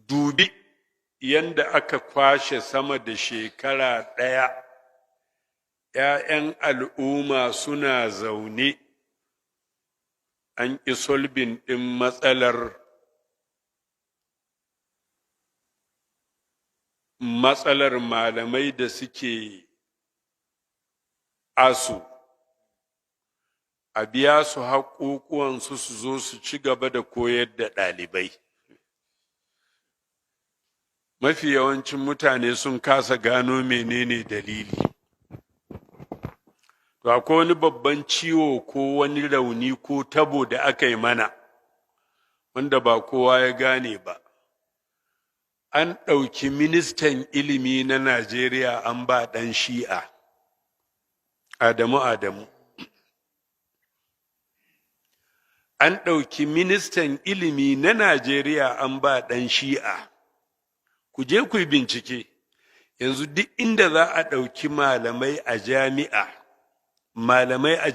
dubi yanda aka kwashe sama da shekara ɗaya ‘ya'yan al'umma suna zaune an ƙi solbin ɗin matsalar malamai da suke asu a biya su haƙoƙuwansu su zo su ci gaba da koyar da ɗalibai. Mafi yawancin mutane sun kasa gano menene dalili. To akwai wani babban ciwo ko wani rauni ko tabo da aka yi mana wanda ba kowa ya gane ba. An ɗauki ministan ilimi na Najeriya an ba ɗan Shi'a, Adamu. An ɗauki ministan ilimi na Najeriya an ba ɗan Shi'a. Ku je ku yi bincike, yanzu duk inda za a ɗauki malamai a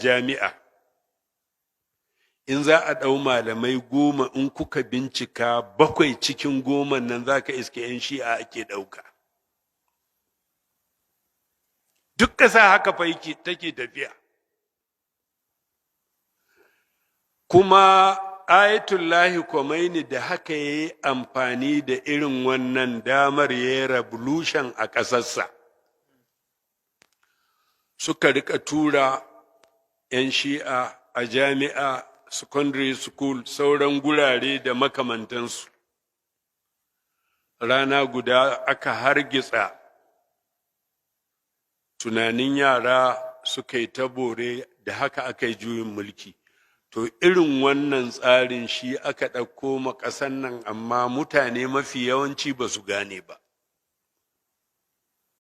jami'a, in za a ɗau malamai 10 in kuka bincika 7 cikin 10 nan za ka iske 'yan Shi'a ake ɗauka. Duk ƙasa haka fa take tafiya. Kuma Ayatullahi Khomeini da haka ya yi amfani da irin wannan damar ya yi revolution a ƙasarsa. Suka rika tura 'yan Shi'a a jami'a, secondary school, sauran gurare da makamantansu. Rana guda aka hargitsa tunanin yara suka yi ta bore da haka aka yi juyin mulki. To irin wannan tsarin shi aka ɗauko ma ƙasan nan amma mutane mafi yawanci ba su gane ba.